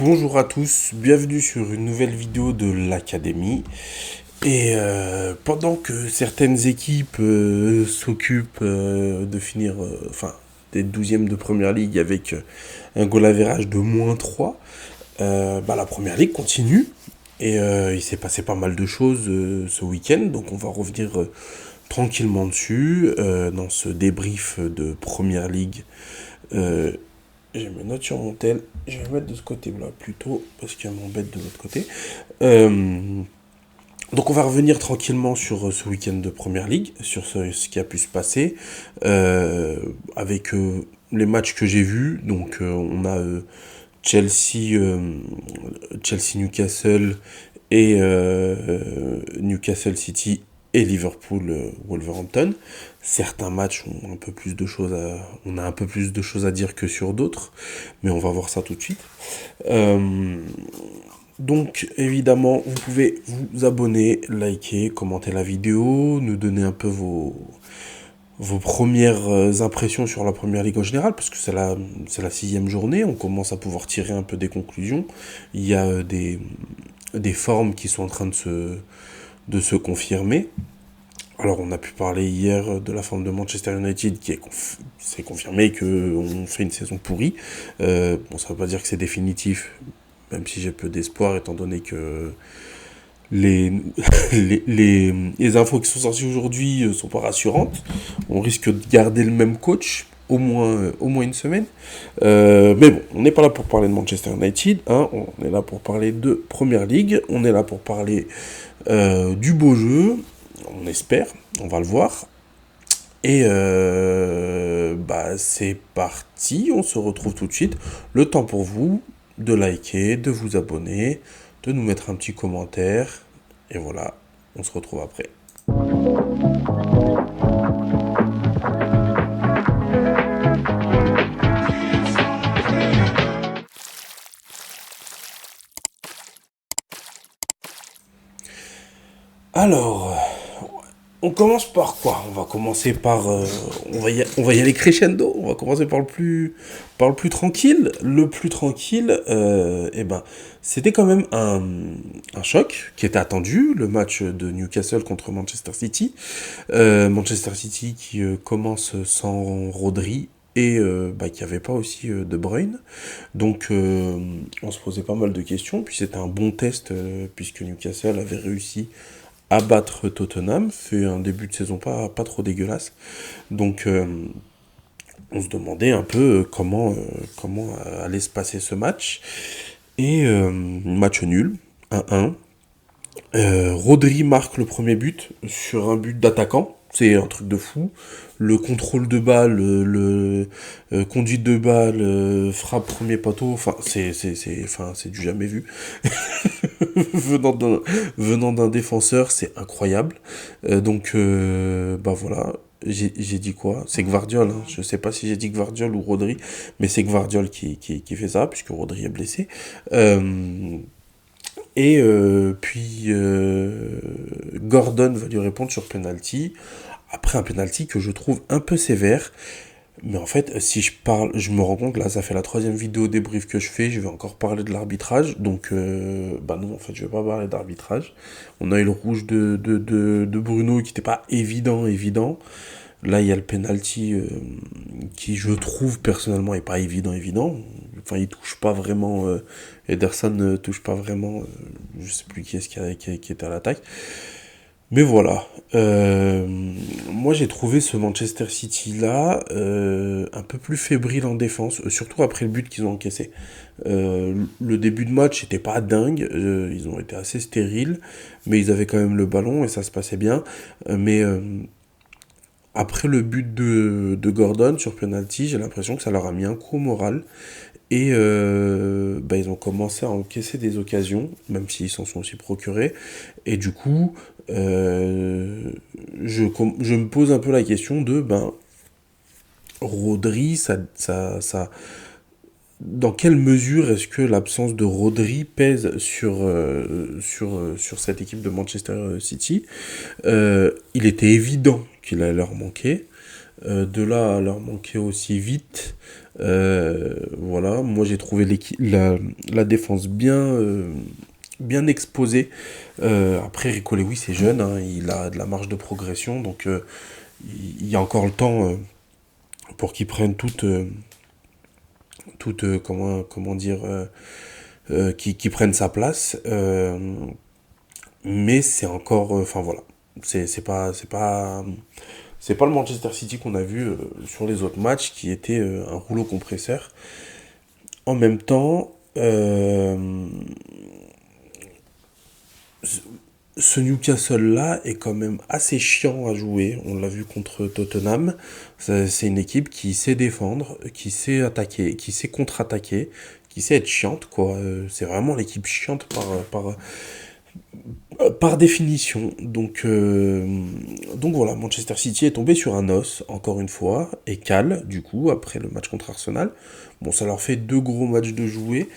Bonjour à tous, bienvenue sur une nouvelle vidéo de l'Académie. Et pendant que certaines équipes s'occupent de finir, d'être 12e de Première Ligue avec un goal average de -3, la Première Ligue continue. Et il s'est passé pas mal de choses ce week-end, donc on va revenir tranquillement dessus dans ce débrief de Première Ligue. Euh, j'ai mes notes sur mon tel. Je vais mettre de ce côté-là plutôt, parce qu'il y a mon bête de l'autre côté. Euh, donc on va revenir tranquillement sur ce week-end de Première Ligue, sur ce qui a pu se passer, avec les matchs que j'ai vus. Donc on a Chelsea, Chelsea Newcastle et Newcastle City et Liverpool Wolverhampton. Certains matchs ont un peu plus de choses on a un peu plus de choses à dire que sur d'autres, mais on va voir ça tout de suite. Euh, donc évidemment, vous pouvez vous abonner, liker, commenter la vidéo, nous donner un peu vos premières impressions sur la Première Ligue en général, parce que c'est la 6e journée, on commence à pouvoir tirer un peu des conclusions. Il y a des formes qui sont en train de se confirmer. Alors on a pu parler hier de la forme de Manchester United qui s'est confirmé qu'on fait une saison pourrie. Bon, ça ne veut pas dire que c'est définitif, même si j'ai peu d'espoir étant donné que les, les infos qui sont sorties aujourd'hui ne sont pas rassurantes. On risque de garder le même coach au moins une semaine. Mais bon, on n'est pas là pour parler de Manchester United, hein, on est là pour parler de Première League, on est là pour parler du beau jeu, on espère, on va le voir. Et c'est parti, on se retrouve tout de suite. Le temps pour vous de liker, de vous abonner, de nous mettre un petit commentaire. Et voilà, on se retrouve après. Alors, on commence par quoi? On va commencer par... on va y aller crescendo. On va commencer par le plus tranquille. Le plus tranquille, c'était quand même un choc qui était attendu. Le match de Newcastle contre Manchester City. Manchester City qui commence sans Rodri et qui avait pas aussi De Bruyne. Donc on se posait pas mal de questions. Puis c'était un bon test puisque Newcastle avait réussi à battre Tottenham, fait un début de saison pas trop dégueulasse. Donc on se demandait un peu comment allait se passer ce match. Et match nul, 1-1. Rodri marque le premier but sur un but d'attaquant. C'est un truc de fou. Le contrôle de balle, conduite de balle, frappe premier poteau. C'est du jamais vu. venant d'un venant d'un défenseur, c'est incroyable. Voilà. J'ai dit quoi? C'est Gvardiol, hein. Je sais pas si j'ai dit Gvardiol ou Rodri, mais c'est Gvardiol qui fait ça, puisque Rodri est blessé. Euh, Gordon va lui répondre sur penalty. Après un penalty que je trouve un peu sévère. Mais en fait, si je parle, je me rends compte, là, ça fait la troisième vidéo débrief que je fais, je vais encore parler de l'arbitrage. Donc, non, en fait, je vais pas parler d'arbitrage. On a eu le rouge de Bruno qui n'était pas évident. Là, il y a le penalty qui, je trouve, personnellement, est pas évident. Enfin, il touche pas vraiment. Ederson ne touche pas vraiment. Je sais plus qui est-ce qui était à l'attaque. Mais voilà. Moi, j'ai trouvé ce Manchester City-là un peu plus fébrile en défense, surtout après le but qu'ils ont encaissé. Le début de match n'était pas dingue, ils ont été assez stériles, mais ils avaient quand même le ballon et ça se passait bien. Mais après le but de Gordon sur penalty, j'ai l'impression que ça leur a mis un coup au moral. Et ils ont commencé à encaisser des occasions, même s'ils s'en sont aussi procurés. Et du coup, je me pose un peu la question de, Rodri, dans quelle mesure est-ce que l'absence de Rodri pèse sur cette équipe de Manchester City? Il était évident qu'il allait leur manquer. De là à leur manquer aussi vite, voilà, moi j'ai trouvé la défense bien exposée. Après, Rico Lewis est jeune, hein, il a de la marge de progression, donc il y a encore le temps pour qu'il prenne comment dire, qui prenne sa place. Mais c'est encore, enfin voilà, c'est pas le Manchester City qu'on a vu sur les autres matchs qui était un rouleau compresseur. En même temps, ce Newcastle-là est quand même assez chiant à jouer. On l'a vu contre Tottenham. C'est une équipe qui sait défendre, qui sait attaquer, qui sait contre-attaquer, qui sait être chiante, quoi. C'est vraiment l'équipe chiante par définition. Donc voilà, Manchester City est tombé sur un os, encore une fois, et cale, du coup, après le match contre Arsenal. Bon, ça leur fait 2 gros matchs de jouer,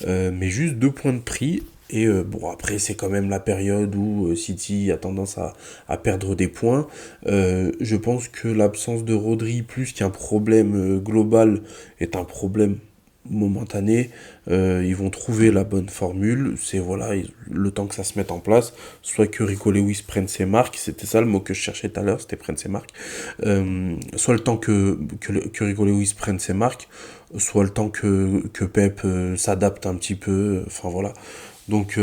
mais juste 2 points de prix. Et bon, après, c'est quand même la période où City a tendance à perdre des points. Je pense que l'absence de Rodri, plus qu'un problème global, est un problème momentané. Ils vont trouver la bonne formule. C'est voilà, le temps que ça se mette en place. Soit que Rico Lewis prenne ses marques. C'était ça le mot que je cherchais tout à l'heure, c'était prendre ses marques. Soit le temps que Rico Lewis prenne ses marques. Soit le temps que Pep s'adapte un petit peu. Enfin voilà. Donc,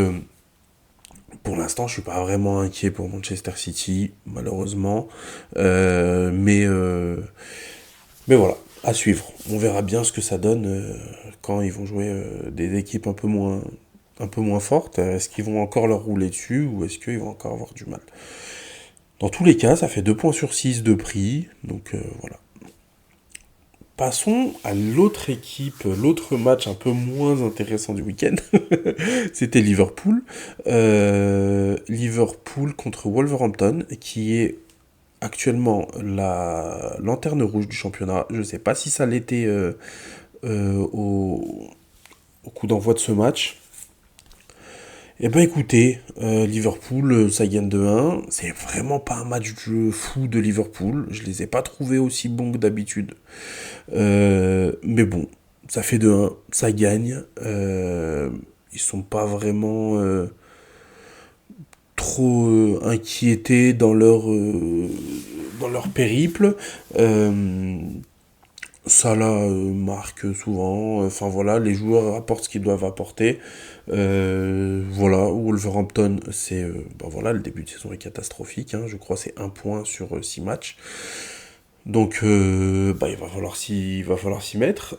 pour l'instant, je suis pas vraiment inquiet pour Manchester City, malheureusement. Euh, mais, euh, mais voilà, à suivre. On verra bien ce que ça donne quand ils vont jouer des équipes un peu moins fortes. Est-ce qu'ils vont encore leur rouler dessus ou est-ce qu'ils vont encore avoir du mal? Dans tous les cas, ça fait 2 points sur 6 de prix. Donc voilà. Passons à l'autre équipe, l'autre match un peu moins intéressant du week-end. C'était Liverpool. Liverpool contre Wolverhampton, qui est actuellement la lanterne rouge du championnat. Je ne sais pas si ça l'était au coup d'envoi de ce match. Eh ben écoutez, Liverpool, ça gagne 2-1. C'est vraiment pas un match de fou de Liverpool. Je les ai pas trouvés aussi bons que d'habitude. Mais bon, ça fait 2-1, ça gagne. Ils sont pas vraiment trop inquiétés dans leur périple. Salah marque souvent. Enfin voilà, les joueurs apportent ce qu'ils doivent apporter. Voilà, Wolverhampton, ben voilà, le début de saison est catastrophique. Hein, je crois que c'est 1 point sur 6 matchs. Donc, bah, il va falloir s'y mettre.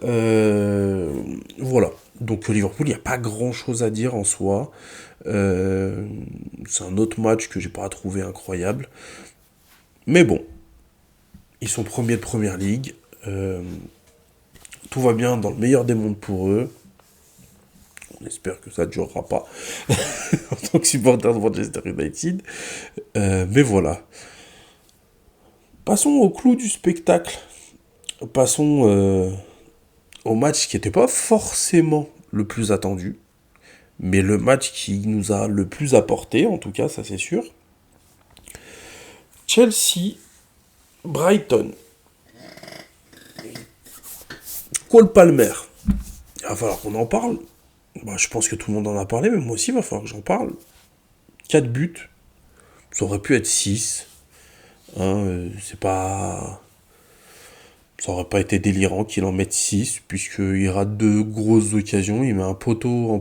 Voilà. Donc, Liverpool, il n'y a pas grand-chose à dire en soi. Euh, c'est un autre match que j'ai pas trouvé incroyable. Mais bon, ils sont premiers de première ligue. Tout va bien dans le meilleur des mondes pour eux. On espère que ça ne durera pas en tant que supporter de Manchester United. Mais voilà. Passons au clou du spectacle. Passons au match qui n'était pas forcément le plus attendu, mais le match qui nous a le plus apporté, en tout cas, ça c'est sûr. Chelsea, Brighton. Cole Palmer. Il va falloir qu'on en parle. Bah, je pense que tout le monde en a parlé, mais moi aussi, il va falloir que j'en parle. 4 buts. Ça aurait pu être 6. Hein, c'est pas. Ça aurait pas été délirant qu'il en mette 6, puisqu'il rate 2 grosses occasions. Il met un poteau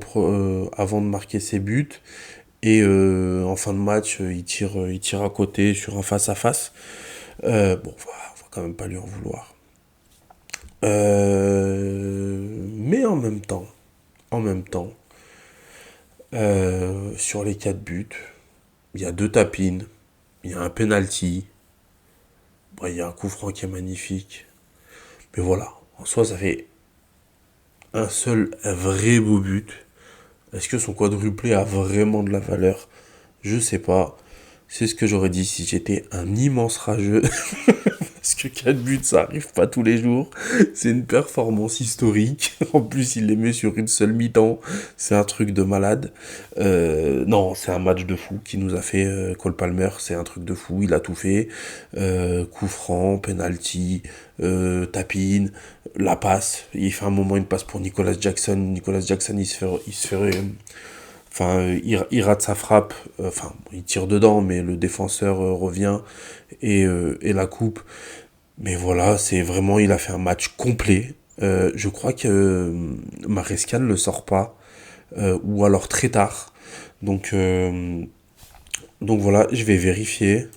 avant de marquer ses buts. Et en fin de match, il tire à côté sur un face-à-face. Bon, on va quand même pas lui en vouloir. Mais en même temps, sur les 4 buts, il y a 2 tapines, il y a un penalty, bon, il y a un coup franc qui est magnifique. Mais voilà, en soi, ça fait un seul vrai beau but. Est-ce que son quadruplé a vraiment de la valeur? Je sais pas. C'est ce que j'aurais dit si j'étais un immense rageux. parce que 4 buts, ça arrive pas tous les jours. C'est une performance historique. En plus, il les met sur une seule mi-temps. C'est un truc de malade. Non, c'est un match de fou qui nous a fait Cole Palmer. C'est un truc de fou. Il a tout fait. Coup franc, penalty, tapine, la passe. Il fait un moment une passe pour Nicolas Jackson. Nicolas Jackson, il rate sa frappe, enfin, il tire dedans, mais le défenseur revient et la coupe. Mais voilà, c'est vraiment, il a fait un match complet. Je crois que Maresca ne le sort pas, ou alors très tard. Donc, euh, donc voilà, je vais vérifier.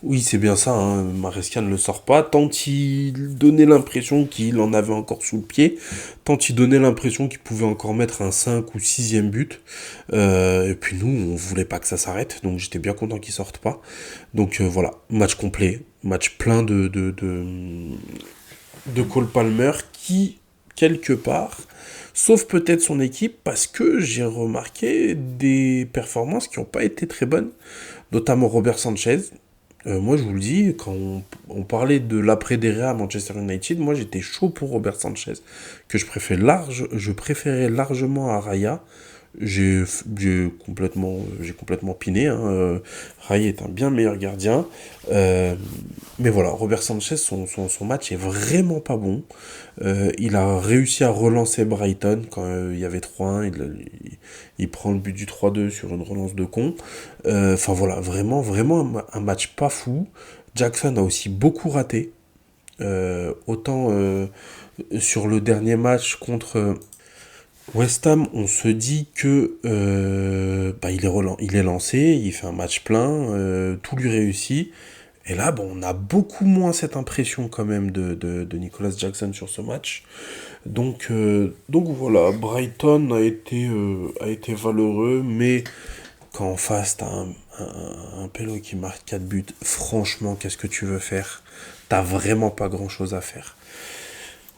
Oui, c'est bien ça, hein. Maresca ne le sort pas. Tant il donnait l'impression qu'il en avait encore sous le pied, tant il donnait l'impression qu'il pouvait encore mettre un 5 ou sixième but. Et puis nous, on voulait pas que ça s'arrête, donc j'étais bien content qu'il sorte pas. Donc voilà, match complet, match plein de Cole Palmer qui, quelque part, sauf peut-être son équipe, parce que j'ai remarqué des performances qui n'ont pas été très bonnes, notamment Robert Sanchez. Moi, je vous le dis, quand on parlait de l'après-Derrea à Manchester United, moi j'étais chaud pour Robert Sanchez, que je préférais largement à Raya. J'ai j'ai complètement piné. Hein. Raya est un bien meilleur gardien. Euh, mais voilà, Robert Sanchez, son match est vraiment pas bon. Il a réussi à relancer Brighton quand il y avait 3-1. Il prend le but du 3-2 sur une relance de con. Enfin voilà, vraiment un match pas fou. Jackson a aussi beaucoup raté. Autant sur le dernier match contre West Ham, on se dit que il est lancé, il fait un match plein, tout lui réussit. Et là, bon, on a beaucoup moins cette impression quand même de Nicolas Jackson sur ce match. Donc voilà, Brighton a été valeureux, mais quand en face, t'as un Pello qui marque 4 buts, franchement, qu'est-ce que tu veux faire? T'as vraiment pas grand-chose à faire.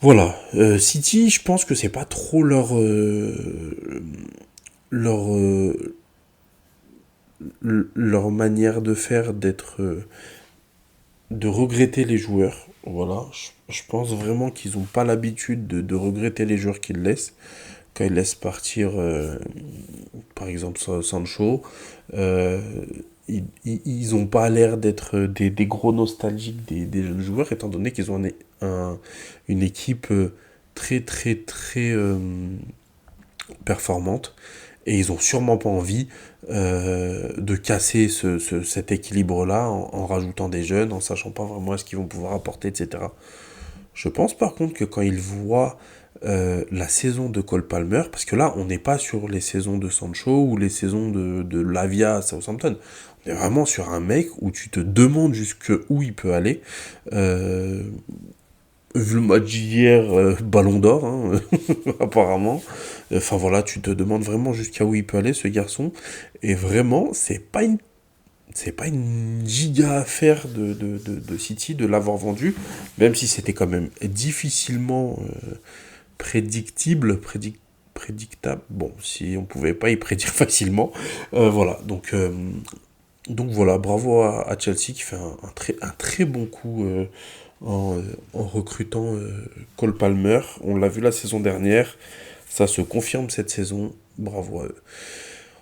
Voilà, City, je pense que c'est pas trop leur, euh, leur manière de faire de regretter les joueurs. Voilà, je pense vraiment qu'ils n'ont pas l'habitude de regretter les joueurs qu'ils laissent. Quand ils laissent partir, par exemple, Sancho, euh, ils ont pas l'air d'être des gros nostalgiques des jeunes joueurs, étant donné qu'ils ont une équipe très performante. Et ils ont sûrement pas envie de casser cet équilibre-là en rajoutant des jeunes, en sachant pas vraiment ce qu'ils vont pouvoir apporter, etc. Je pense par contre que quand ils voient la saison de Cole Palmer, parce que là, on n'est pas sur les saisons de Sancho ou les saisons de Lavia à Southampton. On est vraiment sur un mec où tu te demandes jusqu'où il peut aller. Euh, Vu le match d'hier, ballon d'or, hein, apparemment. Enfin voilà, tu te demandes vraiment jusqu'à où il peut aller, ce garçon. Et vraiment, c'est pas une giga affaire de City de l'avoir vendu, même si c'était quand même difficilement prédictable. Bon, si on pouvait pas y prédire facilement. Voilà, donc voilà, bravo à Chelsea qui fait un très bon coup en recrutant Cole Palmer. On l'a vu la saison dernière, ça se confirme cette saison. Bravo à eux.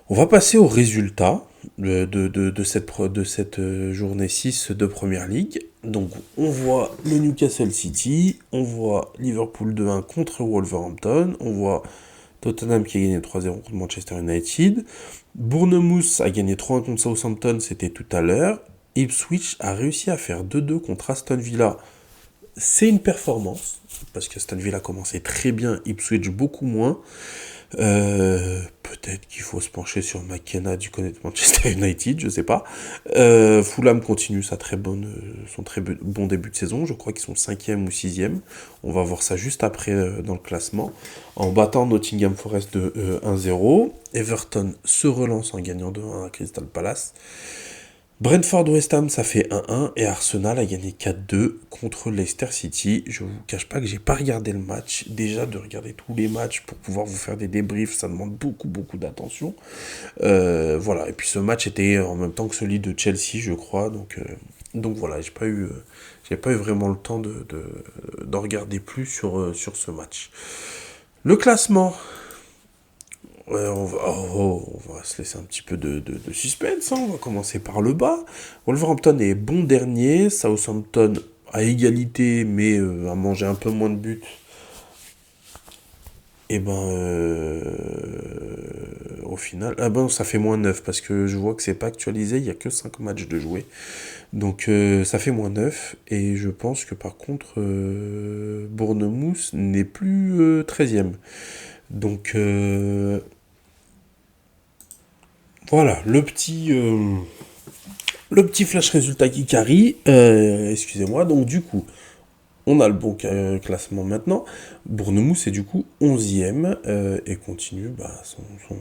On va passer aux résultats de cette journée 6 de Première League. Donc on voit le Newcastle City, on voit Liverpool 2-1 contre Wolverhampton, on voit Tottenham qui a gagné 3-0 contre Manchester United, Bournemouth a gagné 3-1 contre Southampton, c'était tout à l'heure, Ipswich a réussi à faire 2-2 contre Aston Villa. C'est une performance, parce que Aston Villa a commencé très bien, Ipswich beaucoup moins. Peut-être qu'il faut se pencher sur McKenna du côté de Manchester United, je sais pas. Fulham continue son très bon début de saison. Je crois qu'ils sont 5e ou 6e. On va voir ça juste après dans le classement. En battant Nottingham Forest de 1-0. Everton se relance en gagnant 2-1 à Crystal Palace. Brentford West Ham, ça fait 1-1 et Arsenal a gagné 4-2 contre Leicester City. Je vous cache pas que j'ai pas regardé le match. Déjà de regarder tous les matchs pour pouvoir vous faire des débriefs, ça demande beaucoup d'attention. Voilà. Et puis ce match était en même temps que celui de Chelsea, je crois. Donc Donc voilà, j'ai pas eu vraiment le temps d'en regarder plus sur ce match. Le classement, on va se laisser un petit peu de suspense, hein. On va commencer par le bas. Wolverhampton est bon dernier, Southampton à égalité, mais a mangé un peu moins de buts. Et ben, au final, ah ben ça fait -9 parce que je vois que c'est pas actualisé, il y a que 5 matchs de jouer. Donc ça fait -9 et je pense que par contre Bournemouth n'est plus 13e. Donc voilà, le petit flash résultat qui carry. Excusez-moi, donc du coup, on a le bon classement maintenant. Bournemouth est du coup 11e et continue son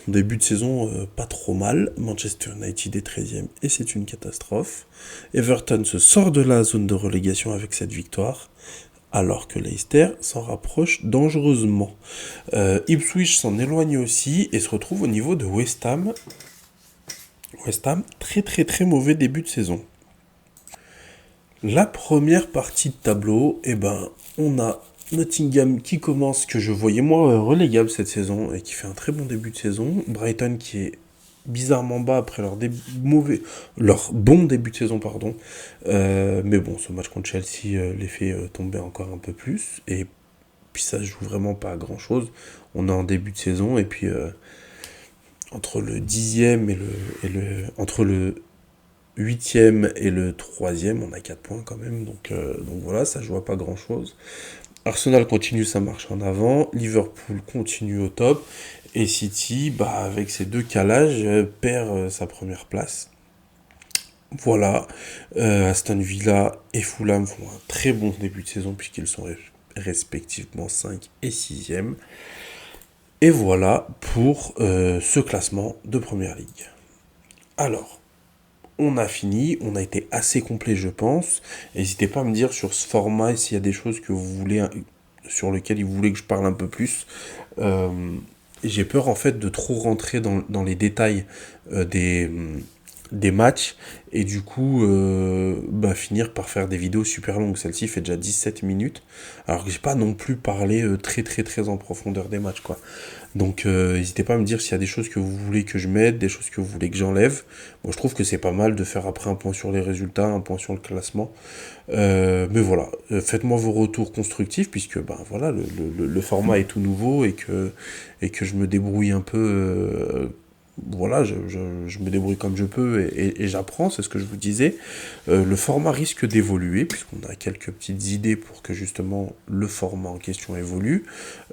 début de saison pas trop mal. Manchester United est 13e et c'est une catastrophe. Everton se sort de la zone de relégation avec cette victoire, alors que Leicester s'en rapproche dangereusement. Ipswich s'en éloigne aussi et se retrouve au niveau de West Ham. West Ham, très très très mauvais début de saison. La première partie de tableau, eh ben, on a Nottingham qui commence, que je voyais moi relégable cette saison et qui fait un très bon début de saison. Brighton qui est bizarrement bas après leur bon début de saison, pardon. Mais bon, ce match contre Chelsea les fait tomber encore un peu plus. Et puis ça se joue vraiment pas à grand chose. On est en début de saison et puis entre le 10e entre le 8e et le 3e, on a 4 points quand même. Donc voilà, ça joue à pas grand chose. Arsenal continue sa marche en avant, Liverpool continue au top, et City, avec ses deux calages, perd sa première place. Voilà, Aston Villa et Fulham font un très bon début de saison puisqu'ils sont respectivement 5 et 6e. Et voilà pour ce classement de Première Ligue. Alors, on a fini, on a été assez complet je pense. N'hésitez pas à me dire sur ce format s'il y a des choses que vous voulez, sur lesquelles vous voulez que je parle un peu plus. Euh, j'ai peur en fait de trop rentrer dans les détails des matchs et du coup finir par faire des vidéos super longues. Celle-ci fait déjà 17 minutes alors que j'ai pas non plus parlé très très très en profondeur des matchs quoi. Donc n'hésitez pas à me dire s'il y a des choses que vous voulez que je mette, des choses que vous voulez que j'enlève. Moi je trouve que c'est pas mal de faire après un point sur les résultats, un point sur le classement. Mais voilà, faites-moi vos retours constructifs puisque voilà, le format est tout nouveau et que je me débrouille un peu. Voilà, je me débrouille comme je peux et j'apprends, c'est ce que je vous disais. Le format risque d'évoluer, puisqu'on a quelques petites idées pour que justement le format en question évolue.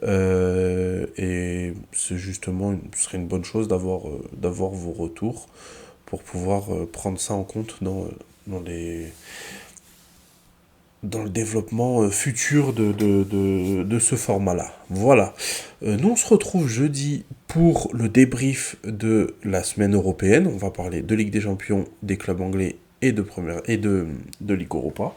Et c'est justement, ce serait une bonne chose d'avoir vos retours pour pouvoir prendre ça en compte dans les, dans le développement futur de ce format-là. Voilà. Nous, on se retrouve jeudi pour le débrief de la semaine européenne. On va parler de Ligue des Champions, des clubs anglais et de Ligue Europa.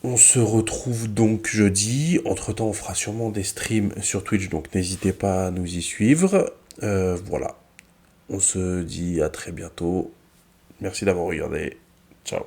On se retrouve donc jeudi. Entre-temps, on fera sûrement des streams sur Twitch, donc n'hésitez pas à nous y suivre. Voilà. On se dit à très bientôt. Merci d'avoir regardé. Ciao.